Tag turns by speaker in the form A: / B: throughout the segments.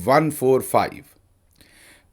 A: 145।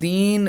A: 3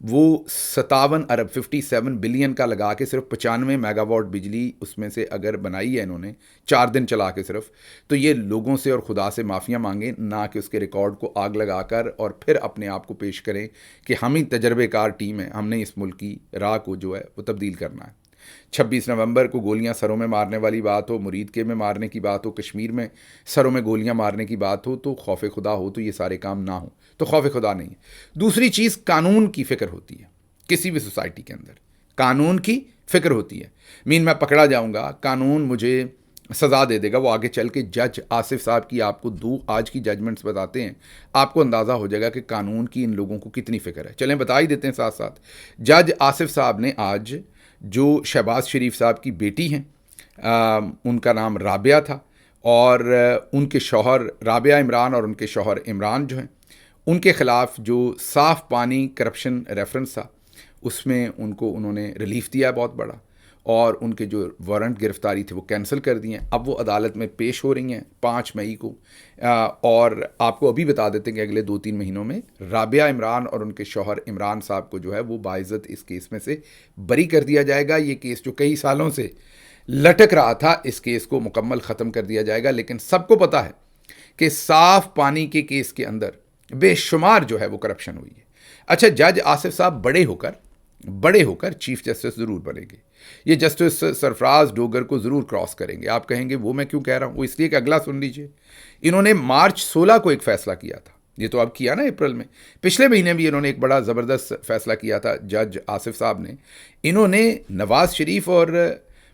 A: وہ 57 بلین کا لگا کے صرف 95 میگا واٹ بجلی اس میں سے اگر بنائی ہے انہوں نے 4 دن چلا کے صرف، تو یہ لوگوں سے اور خدا سے معافیاں مانگیں، نہ کہ اس کے ریکارڈ کو آگ لگا کر اور پھر اپنے آپ کو پیش کریں کہ ہم ہی تجربے کار ٹیم ہیں، ہم نے اس ملک کی راہ کو جو ہے وہ تبدیل کرنا ہے۔ 26 نومبر کو گولیاں سروں میں مارنے والی بات ہو، مرید کے میں مارنے کی بات ہو، کشمیر میں سروں میں گولیاں مارنے کی بات ہو، تو خوف خدا ہو تو یہ سارے کام نہ ہوں، تو خوف خدا نہیں ہے۔ دوسری چیز، قانون کی فکر ہوتی ہے کسی بھی سوسائٹی کے اندر، قانون کی فکر ہوتی ہے۔ میں پکڑا جاؤں گا، قانون مجھے سزا دے دے گا، وہ آگے چل کے جج آصف صاحب کی آپ کو آج کی ججمنٹس بتاتے ہیں، آپ کو اندازہ ہو جائے گا کہ قانون کی ان لوگوں کو کتنی فکر ہے۔ چلیں بتا ہی دیتے ہیں ساتھ ساتھ، جج آصف صاحب نے آج جو شہباز شریف صاحب کی بیٹی ہیں، ان کا نام رابعہ تھا، اور ان کے شوہر رابعہ عمران اور ان کے شوہر عمران جو ہیں، ان کے خلاف جو صاف پانی کرپشن ریفرنس تھا، اس میں انہوں نے ریلیف دیا ہے بہت بڑا، اور ان کے جو وارنٹ گرفتاری تھے وہ کینسل کر دی ہیں، اب وہ عدالت میں پیش ہو رہی ہیں 5 مئی کو۔ اور آپ کو ابھی بتا دیتے ہیں کہ اگلے 2-3 مہینوں میں رابعہ عمران اور ان کے شوہر عمران صاحب کو جو ہے وہ باعزت اس کیس میں سے بری کر دیا جائے گا۔ یہ کیس جو کئی سالوں سے لٹک رہا تھا، اس کیس کو مکمل ختم کر دیا جائے گا، لیکن سب کو پتہ ہے کہ صاف پانی کے کیس کے اندر بے شمار جو ہے وہ کرپشن ہوئی ہے۔ اچھا، جج آصف صاحب بڑے ہو کر چیف جسٹس ضرور بنیں گے، یہ جسٹس سرفراز ڈوگر کو ضرور کراس کریں گے۔ آپ کہیں گے وہ میں کیوں کہہ رہا ہوں، وہ اس لیے کہ اگلا سن لیجئے، انہوں نے مارچ 16 کو ایک فیصلہ کیا تھا، یہ تو اب کیا نا اپریل میں، پچھلے مہینے بھی انہوں نے ایک بڑا زبردست فیصلہ کیا تھا جج آصف صاحب نے۔ انہوں نے نواز شریف اور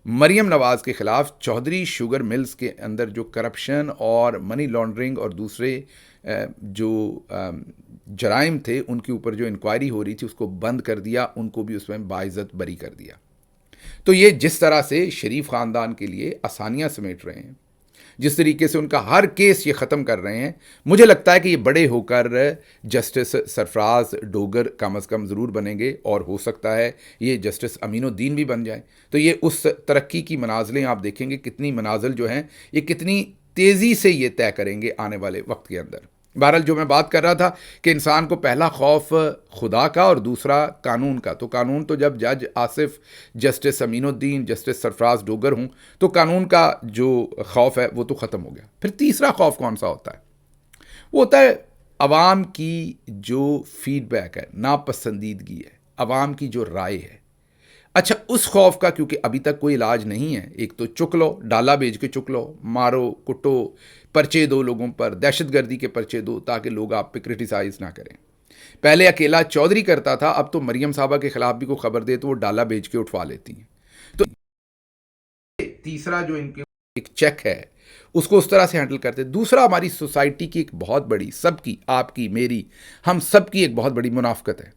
A: مریم نواز کے خلاف چودھری شوگر ملز کے اندر جو کرپشن اور منی لانڈرنگ اور دوسرے جو جرائم تھے ان کے اوپر جو انکوائری ہو رہی تھی اس کو بند کر دیا، ان کو بھی اس میں باعزت بری کر دیا۔ تو یہ جس طرح سے شریف خاندان کے لیے آسانیاں سمیٹ رہے ہیں، جس طریقے سے ان کا ہر کیس یہ ختم کر رہے ہیں، مجھے لگتا ہے کہ یہ بڑے ہو کر جسٹس سرفراز ڈوگر کم از کم ضرور بنیں گے، اور ہو سکتا ہے یہ جسٹس امین الدین بھی بن جائیں۔ تو یہ اس ترقی کی منازلیں آپ دیکھیں گے، کتنی منازل جو ہیں یہ کتنی تیزی سے یہ طے کریں گے آنے والے وقت کے اندر۔ بہرحال جو میں بات کر رہا تھا کہ انسان کو پہلا خوف خدا کا اور دوسرا قانون کا، تو قانون تو جب جج آصف، جسٹس امین الدین، جسٹس سرفراز ڈوگر ہوں تو قانون کا جو خوف ہے وہ تو ختم ہو گیا۔ پھر تیسرا خوف کون سا ہوتا ہے؟ وہ ہوتا ہے عوام کی جو فیڈ بیک ہے، ناپسندیدگی ہے، عوام کی جو رائے ہے۔ اچھا، اس خوف کا کیونکہ ابھی تک کوئی علاج نہیں ہے، ایک تو چک لو، ڈالا بیچ کے چک لو، مارو کٹو، پرچے دو لوگوں پر، دہشت گردی کے پرچے دو تاکہ لوگ آپ پہ کرٹیسائز نہ کریں۔ پہلے اکیلا چودھری کرتا تھا، اب تو مریم صاحبہ کے خلاف بھی کوئی خبر دے تو وہ ڈالا بیچ کے اٹھوا لیتی ہیں۔ تو تیسرا جو ان کے ایک چیک ہے اس کو اس طرح سے ہینڈل کرتے۔ دوسرا، ہماری سوسائٹی کی ایک بہت بڑی، سب کی، آپ کی، میری، ہم سب کی ایک بہت بڑی منافقت ہے۔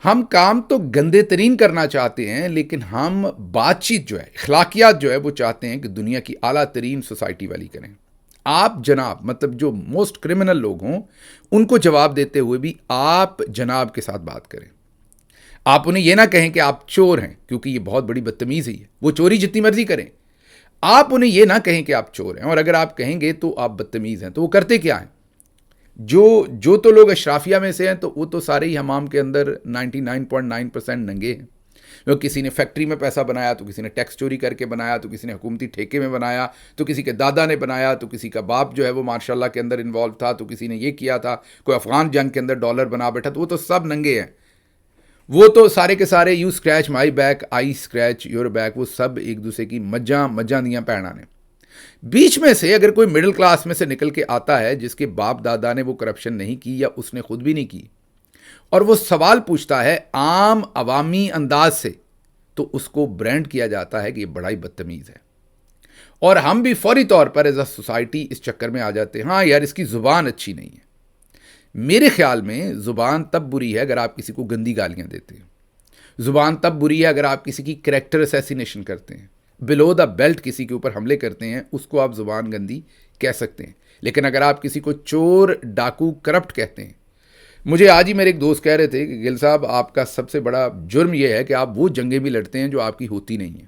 A: ہم کام تو گندے ترین کرنا چاہتے ہیں، لیکن ہم بات چیت جو ہے، اخلاقیات جو ہے وہ چاہتے ہیں کہ دنیا کی اعلیٰ ترین سوسائٹی والی کریں۔ آپ جناب، مطلب جو موسٹ کرمنل لوگ ہوں ان کو جواب دیتے ہوئے بھی آپ جناب کے ساتھ بات کریں۔ آپ انہیں یہ نہ کہیں کہ آپ چور ہیں، کیونکہ یہ بہت بڑی بدتمیزی ہے، وہ چوری جتنی مرضی کریں، آپ انہیں یہ نہ کہیں کہ آپ چور ہیں، اور اگر آپ کہیں گے تو آپ بدتمیز ہیں، تو وہ کرتے کیا ہیں؟ جو تو لوگ اشرافیہ میں سے ہیں تو وہ تو سارے ہی حمام کے اندر 99.9% ننگے ہیں۔ کسی نے فیکٹری میں پیسہ بنایا، تو کسی نے ٹیکس چوری کر کے بنایا، تو کسی نے حکومتی ٹھیکے میں بنایا، تو کسی کے دادا نے بنایا، تو کسی کا باپ جو ہے وہ ماشاء اللہ کے اندر انوالو تھا، تو کسی نے یہ کیا تھا، کوئی افغان جنگ کے اندر ڈالر بنا بیٹھا، تو وہ تو سب ننگے ہیں۔ وہ تو سارے کے سارے you scratch my back, I scratch your back, وہ سب ایک دوسرے کی مجاں دیاں پیڑاں نے۔ بیچ میں سے اگر کوئی مڈل کلاس میں سے نکل کے آتا ہے جس کے باپ دادا نے وہ کرپشن نہیں کی یا اس نے خود بھی نہیں کی، اور وہ سوال پوچھتا ہے عام عوامی انداز سے، تو اس کو برانڈ کیا جاتا ہے کہ یہ بڑا ہی بدتمیز ہے، اور ہم بھی فوری طور پر ایز اے سوسائٹی اس چکر میں آ جاتے ہیں، ہاں یار اس کی زبان اچھی نہیں ہے۔ میرے خیال میں زبان تب بری ہے اگر آپ کسی کو گندی گالیاں دیتے ہیں، زبان تب بری ہے اگر آپ کسی کی کریکٹر اسیسینیشن کرتے ہیں، بلو دا بیلٹ کسی کے اوپر حملے کرتے ہیں، اس کو آپ زبان گندی کہہ سکتے ہیں۔ لیکن اگر آپ کسی کو چور، ڈاکو، کرپٹ کہتے ہیں، مجھے آج ہی میرے ایک دوست کہہ رہے تھے کہ گل صاحب آپ کا سب سے بڑا جرم یہ ہے کہ آپ وہ جنگیں بھی لڑتے ہیں جو آپ کی ہوتی نہیں ہیں۔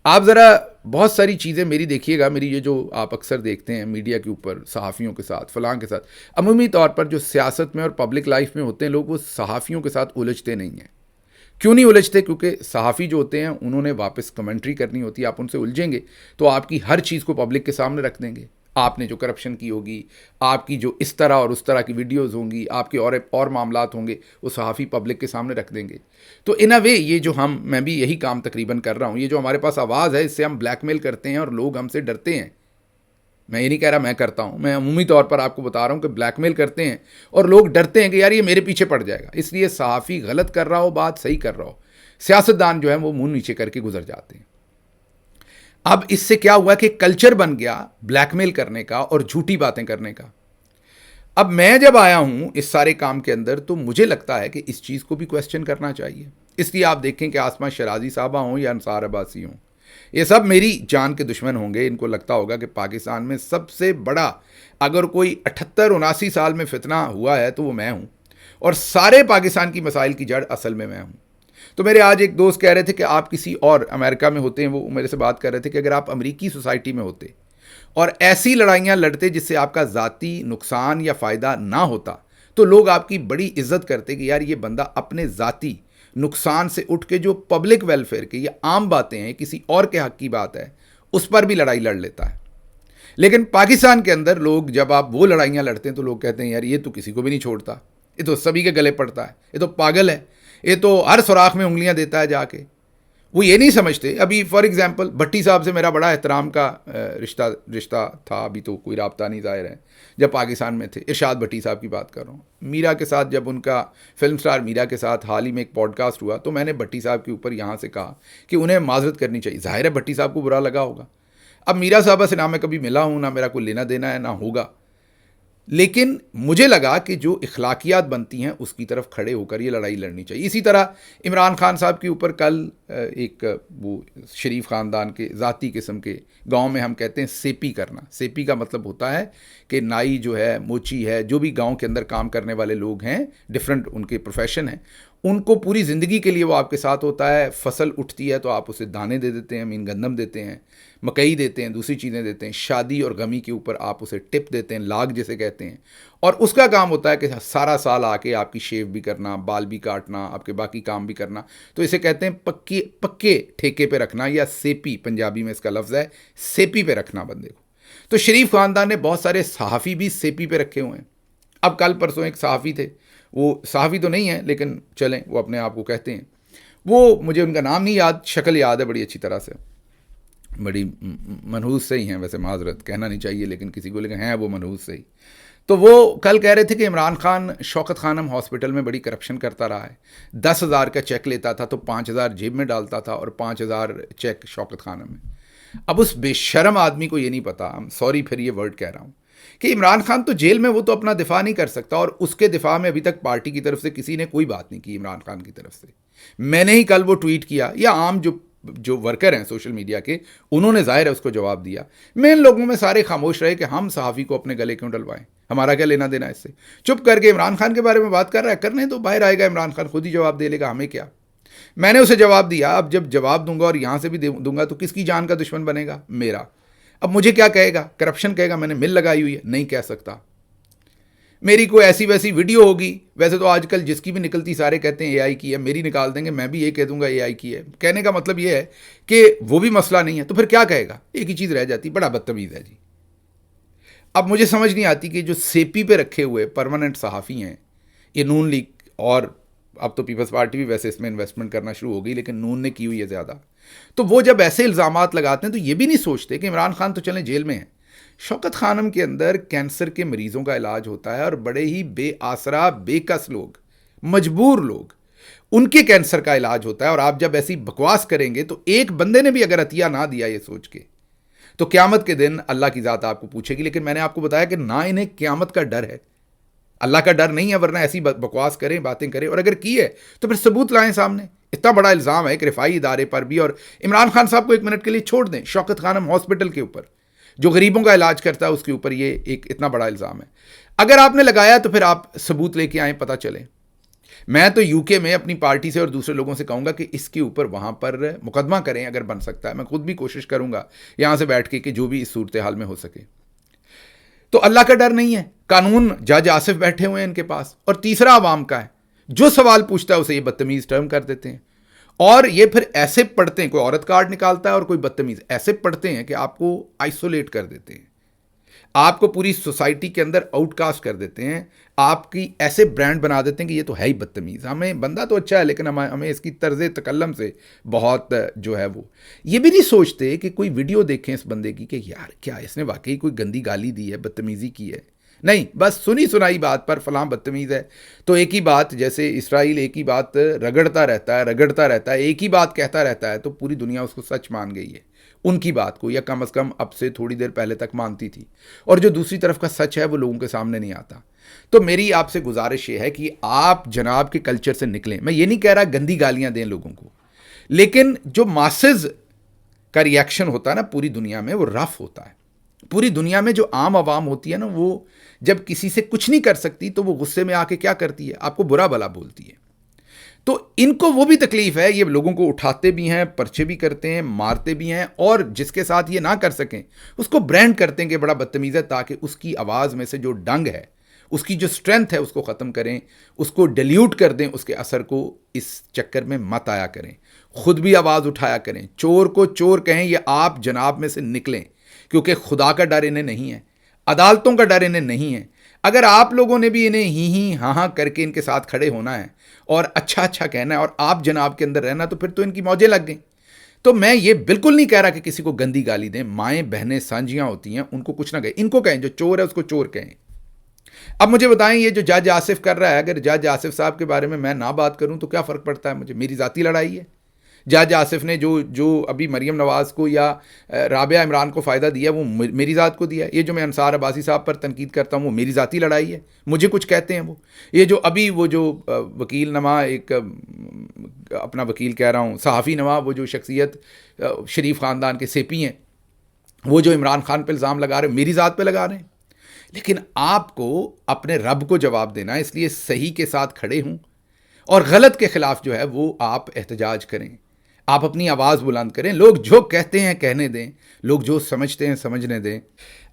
A: آپ ذرا بہت ساری چیزیں میری دیکھیے گا، میری یہ جو آپ اکثر دیکھتے ہیں میڈیا کے اوپر صحافیوں کے ساتھ فلاں کے ساتھ، عمومی طور پر جو سیاست میں اور پبلک لائف میں ہوتے ہیں لوگ، وہ صحافیوں کے ساتھ الجھتے نہیں ہیں. کیوں نہیں الجھتے؟ کیونکہ صحافی جو ہوتے ہیں انہوں نے واپس کمنٹری کرنی ہوتی ہے. آپ ان سے الجھیں گے تو آپ کی ہر چیز کو پبلک کے سامنے رکھ دیں گے. آپ نے جو کرپشن کی ہوگی، آپ کی جو اس طرح اور اس طرح کی ویڈیوز ہوں گی، آپ کے اور معاملات ہوں گے، وہ صحافی پبلک کے سامنے رکھ دیں گے. تو ان اے وے یہ جو میں بھی یہی کام تقریباً کر رہا ہوں. یہ جو ہمارے پاس آواز ہے، اس سے ہم بلیک میل کرتے ہیں اور لوگ ہم سے ڈرتے ہیں. میں یہ نہیں کہہ رہا میں کرتا ہوں، میں عمومی طور پر آپ کو بتا رہا ہوں کہ بلیک میل کرتے ہیں اور لوگ ڈرتے ہیں کہ یار یہ میرے پیچھے پڑ جائے گا. اس لیے صحافی غلط کر رہا ہو، بات صحیح کر رہا ہو، سیاستدان جو ہے وہ منہ نیچے کر کے گزر جاتے ہیں. اب اس سے کیا ہوا کہ کلچر بن گیا بلیک میل کرنے کا اور جھوٹی باتیں کرنے کا. اب میں جب آیا ہوں اس سارے کام کے اندر تو مجھے لگتا ہے کہ اس چیز کو بھی کویسچن کرنا چاہیے. اس لیے آپ دیکھیں کہ آسمہ شرازی صاحبہ ہوں یا انصار عباسی ہوں، یہ سب میری جان کے دشمن ہوں گے. ان کو لگتا ہوگا کہ پاکستان میں سب سے بڑا اگر کوئی 78-79 سال میں فتنہ ہوا ہے تو وہ میں ہوں، اور سارے پاکستان کی مسائل کی جڑ اصل میں ہوں. تو میرے آج ایک دوست کہہ رہے تھے کہ آپ کسی اور امریکہ میں ہوتے ہیں، وہ میرے سے بات کر رہے تھے کہ اگر آپ امریکی سوسائٹی میں ہوتے اور ایسی لڑائیاں لڑتے جس سے آپ کا ذاتی نقصان یا فائدہ نہ ہوتا تو لوگ آپ کی بڑی عزت کرتے کہ یار یہ بندہ اپنے ذاتی نقصان سے اٹھ کے جو پبلک ویلفیئر کے یا عام باتیں ہیں، کسی اور کے حق کی بات ہے، اس پر بھی لڑائی لڑ لیتا ہے. لیکن پاکستان کے اندر لوگ جب آپ وہ لڑائیاں لڑتے ہیں تو لوگ کہتے ہیں یار یہ تو کسی کو بھی نہیں چھوڑتا، یہ تو سبھی کے گلے پڑتا ہے، یہ تو پاگل ہے، یہ تو ہر سوراخ میں انگلیاں دیتا ہے جا کے. وہ یہ نہیں سمجھتے. ابھی فار ایگزامپل بھٹی صاحب سے میرا بڑا احترام کا رشتہ تھا، ابھی تو کوئی رابطہ نہیں ظاہر ہے، جب پاکستان میں تھے. ارشاد بھٹی صاحب کی بات کر رہا ہوں. میرا کے ساتھ جب ان کا فلم سٹار میرا کے ساتھ حال ہی میں ایک پوڈ کاسٹ ہوا تو میں نے بھٹی صاحب کے اوپر یہاں سے کہا کہ انہیں معذرت کرنی چاہیے. ظاہر ہے بھٹی صاحب کو برا لگا ہوگا. اب میرا صاحبہ سے نہ میں کبھی ملا ہوں، نہ میرا کوئی لینا دینا ہے، نہ ہوگا. لیکن مجھے لگا کہ جو اخلاقیات بنتی ہیں اس کی طرف کھڑے ہو کر یہ لڑائی لڑنی چاہیے. اسی طرح عمران خان صاحب کے اوپر کل ایک وہ شریف خاندان کے ذاتی قسم کے گاؤں میں ہم کہتے ہیں سیپی کرنا. سیپی کا مطلب ہوتا ہے کہ نائی جو ہے، موچی ہے، جو بھی گاؤں کے اندر کام کرنے والے لوگ ہیں، ڈفرینٹ ان کے پروفیشن ہیں، ان کو پوری زندگی کے لیے وہ آپ کے ساتھ ہوتا ہے. فصل اٹھتی ہے تو آپ اسے دانے دے دیتے ہیں، گندم دیتے ہیں، مکئی دیتے ہیں، دوسری چیزیں دیتے ہیں. شادی اور غمی کے اوپر آپ اسے ٹپ دیتے ہیں، لاگ جسے کہتے ہیں. اور اس کا کام ہوتا ہے کہ سارا سال آ کے آپ کی شیو بھی کرنا، بال بھی کاٹنا، آپ کے باقی کام بھی کرنا. تو اسے کہتے ہیں پکے ٹھیکے پہ رکھنا، یا سیپی پنجابی میں اس کا لفظ ہے، سیپی پہ رکھنا بندے کو. تو شریف خاندان نے بہت سارے صحافی بھی سیپی پہ رکھے ہوئے ہیں. اب کل پرسوں ایک صحافی تھے، وہ صحافی تو نہیں ہیں لیکن چلیں وہ اپنے آپ کو کہتے ہیں، وہ مجھے ان کا نام نہیں یاد، شکل یاد ہے بڑی اچھی طرح سے، بڑی منحوس سے ہی ہیں، ویسے معذرت کہنا نہیں چاہیے لیکن کسی کو، لیکن ہیں وہ منحوس سے ہی. تو وہ کل کہہ رہے تھے کہ عمران خان شوکت خانم ہاسپٹل میں بڑی کرپشن کرتا رہا ہے. 10,000 کا چیک لیتا تھا تو 5,000 جیب میں ڈالتا تھا اور 5,000 چیک شوکت خانم میں. اب اس بے شرم آدمی کو یہ نہیں پتا، سوری پھر یہ ورڈ کہہ رہا ہوں، کہ عمران خان تو جیل میں، وہ تو اپنا دفاع نہیں کر سکتا، اور اس کے دفاع میں ابھی تک پارٹی کی طرف سے کسی نے کوئی بات نہیں کی عمران خان کی طرف سے. میں نے ہی کل وہ ٹویٹ کیا، یا عام جو ورکر ہیں سوشل میڈیا کے انہوں نے ظاہر ہے اس کو جواب دیا. میں ان لوگوں میں سارے خاموش رہے کہ ہم صحافی کو اپنے گلے کیوں ڈلوائیں، ہمارا کیا لینا دینا اس سے. چپ کر کے عمران خان کے بارے میں بات کر رہا ہے، کرنے تو باہر آئے گا عمران خان، خود ہی جواب دے لے گا، ہمیں کیا. میں نے اسے جواب دیا. اب جب جواب دوں گا اور یہاں سے بھی دوں گا تو کس کی جان کا دشمن بنے گا؟ میرا. اب مجھے کیا کہے گا؟ کرپشن کہے گا، میں نے مل لگائی ہوئی ہے. نہیں کہہ سکتا. میری کوئی ایسی ویسی ویڈیو ہوگی، ویسے تو آج کل جس کی بھی نکلتی سارے کہتے ہیں اے آئی کی ہے، میری نکال دیں گے، میں بھی یہ کہہ دوں گا اے آئی کی ہے. کہنے کا مطلب یہ ہے کہ وہ بھی مسئلہ نہیں ہے، تو پھر کیا کہے گا؟ ایک ہی چیز رہ جاتی، بڑا بدتمیز ہے جی. اب مجھے سمجھ نہیں آتی کہ جو سیپی پہ رکھے ہوئے پرماننٹ صحافی ہیں، یہ نون لیگ، اور اب تو پیپلز پارٹی بھی ویسے اس میں انویسٹمنٹ کرنا شروع ہو گئی لیکن نون نے کی ہوئی ہے زیادہ، تو وہ جب ایسے الزامات لگاتے ہیں تو یہ بھی نہیں سوچتے کہ عمران خان تو چلیں جیل میں ہیں، شوکت خانم کے اندر کینسر کے مریضوں کا علاج ہوتا ہے، اور بڑے ہی بے آسرا، بے کس لوگ، مجبور لوگ، ان کے کینسر کا علاج ہوتا ہے. اور آپ جب ایسی بکواس کریں گے تو ایک بندے نے بھی اگر عطیہ نہ دیا یہ سوچ کے، تو قیامت کے دن اللہ کی ذات آپ کو پوچھے گی. لیکن میں نے آپ کو بتایا کہ نہ انہیں قیامت کا ڈر ہے، اللہ کا ڈر نہیں ہے، ورنہ ایسی بکواس کریں، باتیں کریں، اور اگر کی ہے تو پھر ثبوت لائیں سامنے. اتنا بڑا الزام ہے ایک رفائی ادارے پر بھی. اور عمران خان صاحب کو ایک منٹ کے لیے چھوڑ دیں، شوکت خانم ہاسپٹل کے اوپر جو غریبوں کا علاج کرتا ہے اس کے اوپر یہ ایک اتنا بڑا الزام ہے. اگر آپ نے لگایا تو پھر آپ ثبوت لے کے آئیں، پتہ چلے. میں تو یو کے میں اپنی پارٹی سے اور دوسرے لوگوں سے کہوں گا کہ اس کے اوپر وہاں پر مقدمہ کریں اگر بن سکتا ہے. میں خود بھی کوشش کروں گا یہاں سے بیٹھ کے کہ جو بھی اس صورتحال میں ہو سکے. تو اللہ کا ڈر نہیں ہے, قانون جج آصف بیٹھے ہوئے ہیں ان کے پاس, اور تیسرا عوام کا ہے. جو سوال پوچھتا ہے اسے یہ بدتمیز ٹرم کر دیتے ہیں, اور یہ پھر ایسے پڑھتے ہیں, کوئی عورت کارڈ نکالتا ہے اور کوئی بدتمیز, ایسے پڑھتے ہیں کہ آپ کو آئسولیٹ کر دیتے ہیں, آپ کو پوری سوسائٹی کے اندر آؤٹ کاسٹ کر دیتے ہیں, آپ کی ایسے برانڈ بنا دیتے ہیں کہ یہ تو ہے ہی بدتمیز. ہمیں بندہ تو اچھا ہے لیکن ہمیں اس کی طرز تکلم سے بہت جو ہے وہ یہ بھی نہیں سوچتے کہ کوئی ویڈیو دیکھیں اس بندے کی کہ یار کیا اس نے واقعی کوئی گندی گالی دی ہے, بدتمیزی کی ہے. نہیں, بس سنی سنائی بات پر فلاں بدتمیز ہے. تو ایک ہی بات, جیسے اسرائیل ایک ہی بات رگڑتا رہتا ہے, ایک ہی بات کہتا رہتا ہے, تو پوری دنیا اس کو سچ مان گئی ہے ان کی بات کو, یا کم از کم اب سے تھوڑی دیر پہلے تک مانتی تھی. اور جو دوسری طرف کا سچ ہے وہ لوگوں کے سامنے نہیں آتا. تو میری آپ سے گزارش یہ ہے کہ آپ جناب کے کلچر سے نکلیں. میں یہ نہیں کہہ رہا گندی گالیاں دیں لوگوں کو, لیکن جو ماسز کا ری ایکشن ہوتا ہے نا پوری دنیا میں, وہ رف ہوتا ہے. پوری دنیا میں جو عام عوام ہوتی ہے نا, وہ جب کسی سے کچھ نہیں کر سکتی تو وہ غصے میں آ کے کیا کرتی ہے, آپ کو برا بھلا بولتی ہے. تو ان کو وہ بھی تکلیف ہے, یہ لوگوں کو اٹھاتے بھی ہیں, پرچے بھی کرتے ہیں, مارتے بھی ہیں, اور جس کے ساتھ یہ نہ کر سکیں اس کو برانڈ کرتے ہیں کہ بڑا بدتمیز ہے, تاکہ اس کی آواز میں سے جو ڈنگ ہے, اس کی جو اسٹرینتھ ہے اس کو ختم کریں, اس کو ڈیلیوٹ کر دیں, اس کے اثر کو اس چکر میں مت آیا کریں. خود بھی آواز اٹھایا کریں, چور کو چور کہیں, یہ آپ جناب میں سے نکلیں, کیونکہ خدا کا ڈر انہیں نہیں ہے, عدالتوں کا ڈر انہیں نہیں ہے. اگر آپ لوگوں نے بھی انہیں ہی ہاں ہاں کر کے ان کے ساتھ کھڑے ہونا ہے اور اچھا اچھا کہنا ہے اور آپ جناب کے اندر رہنا, تو پھر تو ان کی موجیں لگ گئیں. تو میں یہ بالکل نہیں کہہ رہا کہ کسی کو گندی گالی دیں. مائیں بہنیں سانجیاں ہوتی ہیں, ان کو کچھ نہ کہیں, ان کو کہیں جو چور ہے اس کو چور کہیں. اب مجھے بتائیں, یہ جو جج آصف کر رہا ہے, اگر جج آصف صاحب کے بارے میں نہ بات کروں تو کیا فرق پڑتا ہے مجھے, میری ذاتی لڑائی ہے. جج آصف نے جو ابھی مریم نواز کو یا رابعہ عمران کو فائدہ دیا وہ میری ذات کو دیا. یہ جو میں انصار عباسی صاحب پر تنقید کرتا ہوں وہ میری ذاتی لڑائی ہے, مجھے کچھ کہتے ہیں وہ. یہ جو ابھی وہ جو وکیل نما, ایک اپنا وکیل کہہ رہا ہوں, صحافی نما, وہ جو شخصیت شریف خاندان کے سیپی ہیں, وہ جو عمران خان پہ الزام لگا رہے ہیں, میری ذات پہ لگا رہے ہیں. لیکن آپ کو اپنے رب کو جواب دینا ہے, اس لیے صحیح کے ساتھ کھڑے ہوں اور غلط کے خلاف جو ہے وہ آپ احتجاج کریں, آپ اپنی آواز بلند کریں. لوگ جو کہتے ہیں کہنے دیں, لوگ جو سمجھتے ہیں سمجھنے دیں.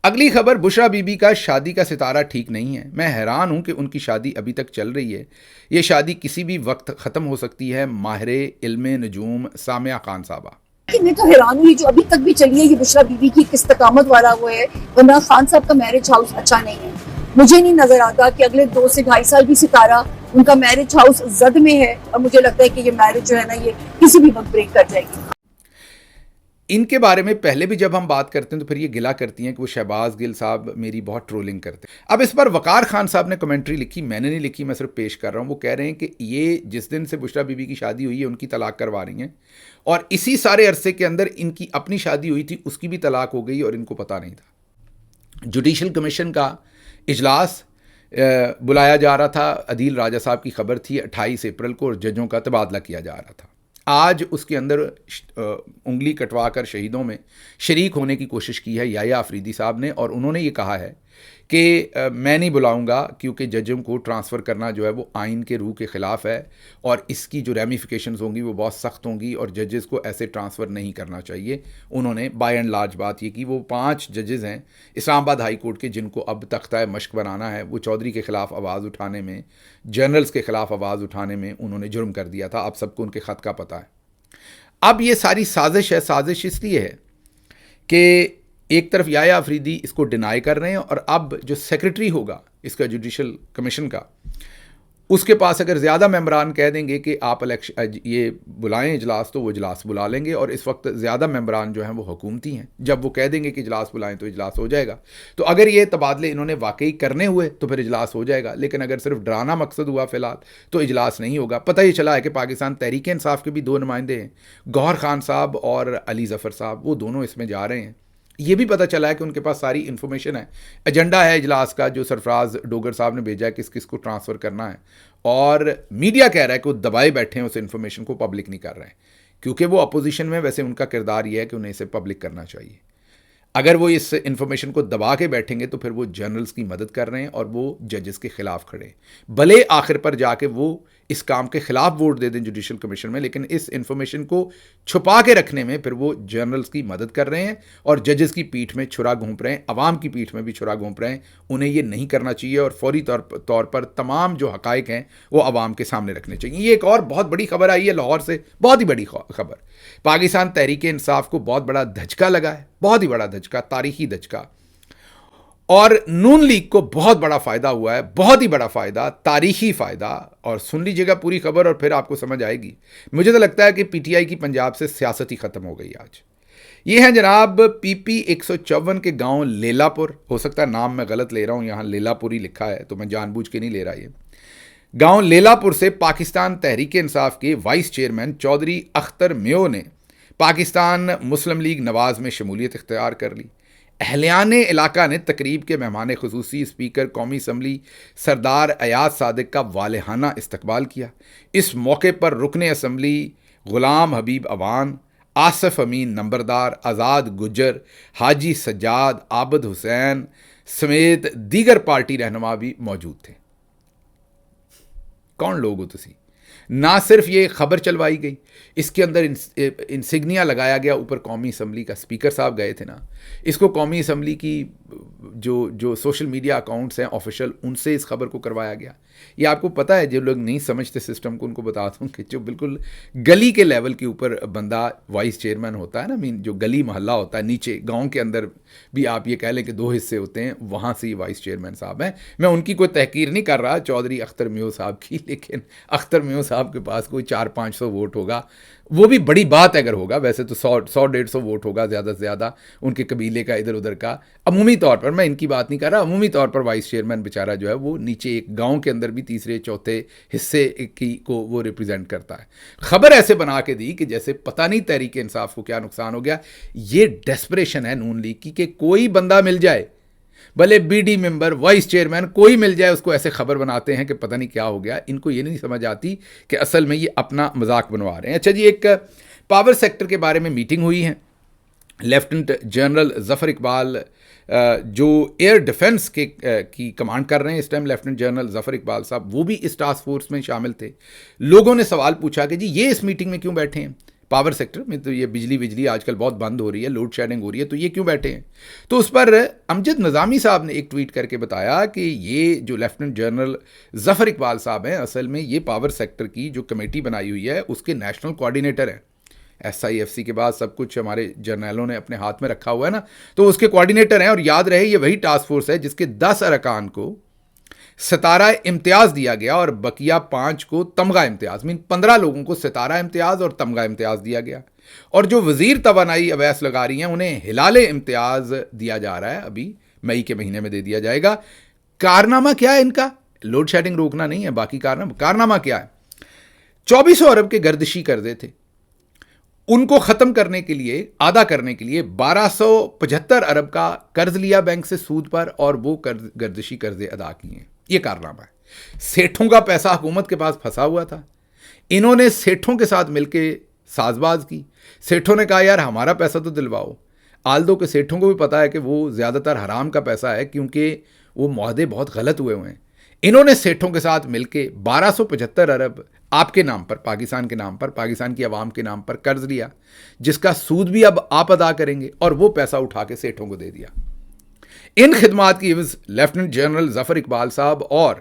A: اگلی خبر, بشرا بی بی کا شادی کا ستارہ ٹھیک نہیں ہے. میں حیران ہوں کہ ان کی شادی ابھی تک چل رہی ہے. یہ شادی کسی بھی وقت ختم ہو سکتی ہے. ماہر علم نجوم سامعہ خان صاحبہ.
B: میں تو حیران ہوئی جو ابھی تک بھی چلی ہے یہ بشرا بی بی کی استقامت والا وہ ہے. عمران خان صاحب کا میرج ہاؤس اچھا نہیں ہے. مجھے نہیں نظر آتا کہ اگلے 2 سے 2.5 سال بھی ستارہ ان کا میرج ہاؤس زد میں ہے, اور مجھے لگتا ہے کہ یہ میرج جو ہے نا یہ کسی بھی وقت بریک کر جائے گی.
A: ان کے بارے میں پہلے بھی جب ہم بات کرتے ہیں تو پھر یہ گلا کرتی ہیں کہ وہ شہباز گل صاحب میری بہت ٹرولنگ کرتے ہیں. اب اس پر وقار خان صاحب نے کمنٹری لکھی, میں نے نہیں لکھی, میں صرف پیش کر رہا ہوں. وہ کہہ رہے ہیں کہ یہ جس دن سے بشرا بی بی کی شادی ہوئی ہے ان کی طلاق کروا رہی ہیں, اور اسی سارے عرصے کے اندر ان کی اپنی شادی ہوئی تھی اس کی بھی طلاق ہو گئی اور ان کو پتہ نہیں تھا. جوڈیشل کمیشن کا اجلاس بلایا جا رہا تھا, عدیل راجہ صاحب کی خبر تھی 28 اپریل کو, اور ججوں کا تبادلہ کیا جا رہا تھا. آج اس کے اندر انگلی کٹوا کر شہیدوں میں شریک ہونے کی کوشش کی ہے یحییٰ آفریدی صاحب نے, اور انہوں نے یہ کہا ہے کہ میں نہیں بلاؤں گا کیونکہ ججوں کو ٹرانسفر کرنا جو ہے وہ آئین کے روح کے خلاف ہے, اور اس کی جو ریمیفیکیشنز ہوں گی وہ بہت سخت ہوں گی, اور ججز کو ایسے ٹرانسفر نہیں کرنا چاہیے. انہوں نے بائی اینڈ لارج بات یہ کی. وہ 5 ججز ہیں اسلام آباد ہائی کورٹ کے جن کو اب تختہ مشق بنانا ہے. وہ چودھری کے خلاف آواز اٹھانے میں, جنرلز کے خلاف آواز اٹھانے میں انہوں نے جرم کر دیا تھا. اب سب کو ان کے خط کا پتہ ہے. اب یہ ساری سازش ہے. سازش اس لیے ہے کہ ایک طرف یحییٰ آفریدی اس کو ڈینائی کر رہے ہیں, اور اب جو سیکرٹری ہوگا اس کا جوڈیشل کمیشن کا, اس کے پاس اگر زیادہ ممبران کہہ دیں گے کہ آپ یہ بلائیں اجلاس تو وہ اجلاس بلا لیں گے, اور اس وقت زیادہ ممبران جو ہیں وہ حکومتی ہیں. جب وہ کہہ دیں گے کہ اجلاس بلائیں تو اجلاس ہو جائے گا. تو اگر یہ تبادلے انہوں نے واقعی کرنے ہوئے تو پھر اجلاس ہو جائے گا, لیکن اگر صرف ڈرانا مقصد ہوا فی الحال تو اجلاس نہیں ہوگا. پتہ یہ چلا ہے کہ پاکستان تحریک انصاف کے بھی 2 نمائندے ہیں, گوہر خان صاحب اور علی ظفر صاحب, وہ دونوں اس میں جا رہے ہیں. یہ بھی پتہ چلا ہے کہ ان کے پاس ساری انفارمیشن ہے. ایجنڈا ہے اجلاس کا جو سرفراز ڈوگر صاحب نے بھیجا ہے کس کس کو ٹرانسفر کرنا ہے, اور میڈیا کہہ رہا ہے کہ وہ دبائے بیٹھے ہیں, اس انفارمیشن کو پبلک نہیں کر رہے ہیں, کیونکہ وہ اپوزیشن میں ویسے ان کا کردار یہ ہے کہ انہیں اسے پبلک کرنا چاہیے. اگر وہ اس انفارمیشن کو دبا کے بیٹھیں گے تو پھر وہ جرنلز کی مدد کر رہے ہیں اور وہ ججز کے خلاف کھڑے ہیں, بھلے آخر پر جا کے وہ اس کام کے خلاف ووٹ دے دیں جوڈیشل کمیشن میں، لیکن اس انفارمیشن کو چھپا کے رکھنے میں پھر وہ جرنلز کی مدد کر رہے ہیں اور ججز کی پیٹھ میں چھرا گھونپ رہے ہیں، عوام کی پیٹھ میں بھی چھرا گھونپ رہے ہیں. انہیں یہ نہیں کرنا چاہیے اور فوری طور پر تمام جو حقائق ہیں وہ عوام کے سامنے رکھنے چاہیے. یہ ایک اور بہت بڑی خبر آئی ہے لاہور سے، بہت ہی بڑی خبر. پاکستان تحریک انصاف کو بہت بڑا دھچکا لگا ہے، بہت ہی بڑا دھچکا، تاریخی دھچکا. اور نون لیگ کو بہت بڑا فائدہ ہوا ہے، بہت ہی بڑا فائدہ، تاریخی فائدہ. اور سن لیجیے گا پوری خبر اور پھر آپ کو سمجھ آئے گی. مجھے تو لگتا ہے کہ پی ٹی آئی کی پنجاب سے سیاست ہی ختم ہو گئی آج. یہ ہیں جناب پی پی 154 کے گاؤں لیلا پور. ہو سکتا ہے نام میں غلط لے رہا ہوں، یہاں لیلا پور ہی لکھا ہے تو میں جان بوجھ کے نہیں لے رہا. یہ گاؤں لیلا پور سے پاکستان تحریک انصاف کے وائس چیئرمین چودھری اختر میو نے پاکستان مسلم لیگ نواز میں شمولیت اختیار کر لی. اہلیان علاقہ نے تقریب کے مہمان خصوصی اسپیکر قومی اسمبلی سردار ایاز صادق کا والہانہ استقبال کیا. اس موقع پر رکن اسمبلی غلام حبیب اوان، آصف امین نمبردار، آزاد گجر، حاجی سجاد، عابد حسین سمیت دیگر پارٹی رہنما بھی موجود تھے. کون لوگ ہو تسی؟ نہ صرف یہ خبر چلوائی گئی، اس کے اندر انسگنیا لگایا گیا اوپر. قومی اسمبلی کا اسپیکر صاحب گئے تھے نا، اس کو قومی اسمبلی کی جو سوشل میڈیا اکاؤنٹس ہیں آفیشیل، ان سے اس خبر کو کروایا گیا. یہ آپ کو پتہ ہے، جو لوگ نہیں سمجھتے سسٹم کو ان کو بتا دوں کہ جو بالکل گلی کے لیول کے اوپر بندہ وائس چیئرمین ہوتا ہے نا، جو گلی محلہ ہوتا ہے نیچے گاؤں کے اندر بھی آپ یہ کہہ لیں کہ 2 حصے ہوتے ہیں، وہاں سے یہ وائس چیئرمین صاحب ہیں. میں ان کی کوئی تحقیر نہیں کر رہا چودھری اختر میو صاحب کی، لیکن اختر میو صاحب کے پاس کوئی 400-500 ووٹ ہوگا، وہ بھی بڑی بات اگر ہوگا. ویسے تو 100-150 ووٹ ہوگا زیادہ سے زیادہ ان کے قبیلے کا ادھر ادھر کا. عمومی طور پر میں ان کی بات نہیں کر رہا، عمومی طور پر وائس چیئرمین بیچارہ جو ہے وہ نیچے ایک گاؤں کے اندر بھی تیسرے چوتھے حصے کو وہ ریپرزینٹ کرتا ہے. خبر ایسے بنا کے دی کہ جیسے پتہ نہیں تحریک انصاف کو کیا نقصان ہو گیا. یہ ڈیسپریشن ہے نون لیگ کی کہ کوئی بندہ مل جائے، بھلے بی ڈی ممبر، وائس چیئرمین، کوئی مل جائے، اس کو ایسے خبر بناتے ہیں کہ پتہ نہیں کیا ہو گیا. ان کو یہ نہیں سمجھ آتی کہ اصل میں یہ اپنا مذاق بنوا رہے ہیں. اچھا جی، ایک پاور سیکٹر کے بارے میں میٹنگ ہوئی ہے. لیفٹنٹ جنرل ظفر اقبال جو ایئر ڈیفنس کی کمانڈ کر رہے ہیں اس ٹائم، لیفٹنٹ جنرل ظفر اقبال صاحب، وہ بھی اس ٹاسک فورس میں شامل تھے. لوگوں نے سوال پوچھا کہ جی یہ اس میٹنگ میں کیوں بیٹھے ہیں؟ پاور سیکٹر میں تو یہ بجلی آج کل بہت بند ہو رہی ہے، لوڈ شیڈنگ ہو رہی ہے، تو یہ کیوں بیٹھے ہیں؟ تو اس پر امجد نظامی صاحب نے ایک ٹویٹ کر کے بتایا کہ یہ جو لیفٹنٹ جنرل ظفر اقبال صاحب ہیں، اصل میں یہ پاور سیکٹر کی جو کمیٹی بنائی ہوئی ہے اس کے نیشنل کوارڈینیٹر ہیں. SIFC کے بعد سب کچھ ہمارے جرنیلوں نے اپنے ہاتھ میں رکھا ہوا ہے نا، تو اس کے کوارڈینیٹر ہیں. اور یاد رہے یہ وہی ٹاسک فورس ہے جس کے 10 ارکان کو ستارہ امتیاز دیا گیا اور بقیہ 5 کو تمغہ امتیاز، 15 لوگوں کو ستارہ امتیاز اور تمغہ امتیاز دیا گیا. اور جو وزیر توانائی اویس لغاری ہیں انہیں ہلال امتیاز دیا جا رہا ہے، ابھی مئی کے مہینے میں دے دیا جائے گا. کارنامہ کیا ہے ان کا؟ لوڈ شیڈنگ روکنا نہیں ہے، باقی کارنامہ کیا ہے؟ 2400 ارب کے گردشی قرضے تھے، ان کو ختم کرنے کے لیے، ادا کرنے کے لیے 1275 ارب کا قرض لیا بینک سے سود پر اور وہ گردشی قرضے ادا کیے ہیں. یہ کارنامہ ہے. سیٹھوں کا پیسہ حکومت کے پاس پھنسا ہوا تھا، انہوں نے سیٹھوں کے ساتھ مل کے ساز باز کی. سیٹھوں نے کہا یار ہمارا پیسہ تو دلواؤ. آلدو کے سیٹھوں کو بھی پتا ہے کہ وہ زیادہ تر حرام کا پیسہ ہے کیونکہ وہ معاہدے بہت غلط ہوئے ہیں. انہوں نے سیٹھوں کے ساتھ مل کے 1275 ارب آپ کے نام پر، پاکستان کے نام پر، پاکستان کی عوام کے نام پر قرض لیا، جس کا سود بھی اب آپ ادا کریں گے، اور وہ پیسہ اٹھا کے سیٹھوں کو دے دیا. ان خدمات کی عوض لیفٹنٹ جنرل ظفر اقبال صاحب اور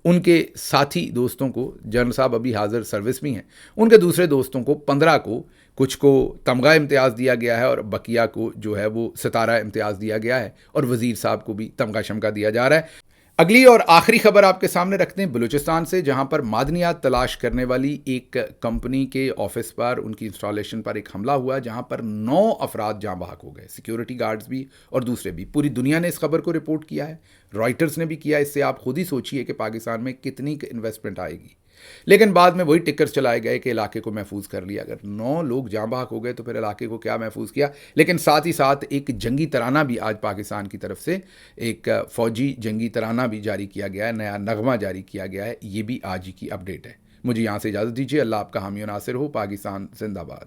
A: ان کے ساتھی دوستوں کو، جنرل صاحب ابھی حاضر سروس میں ہیں، ان کے دوسرے دوستوں کو 15 کو، کچھ کو تمغہ امتیاز دیا گیا ہے اور بقیہ کو جو ہے وہ ستارہ امتیاز دیا گیا ہے، اور وزیر صاحب کو بھی تمغہ شمغہ دیا جا رہا ہے. اگلی اور آخری خبر آپ کے سامنے رکھتے ہیں بلوچستان سے، جہاں پر معدنیات تلاش کرنے والی ایک کمپنی کے آفس پر، ان کی انسٹالیشن پر ایک حملہ ہوا، جہاں پر 9 افراد جاں بحق ہو گئے، سیکیورٹی گارڈز بھی اور دوسرے بھی. پوری دنیا نے اس خبر کو رپورٹ کیا ہے، رائٹرز نے بھی کیا. اس سے آپ خود ہی سوچئے کہ پاکستان میں کتنی انویسٹمنٹ آئے گی. لیکن بعد میں وہی ٹکر چلائے گئے کہ علاقے کو محفوظ کر لیا. اگر 9 لوگ جاں بحق ہو گئے تو پھر علاقے کو کیا محفوظ کیا. لیکن ساتھ ہی ساتھ ایک جنگی ترانہ بھی آج پاکستان کی طرف سے، ایک فوجی جنگی ترانہ بھی جاری کیا گیا ہے، نیا نغمہ جاری کیا گیا ہے. یہ بھی آج ہی کی اپڈیٹ ہے. مجھے یہاں سے اجازت دیجیے. اللہ آپ کا حامی و ناصر ہو. پاکستان زندہ باد.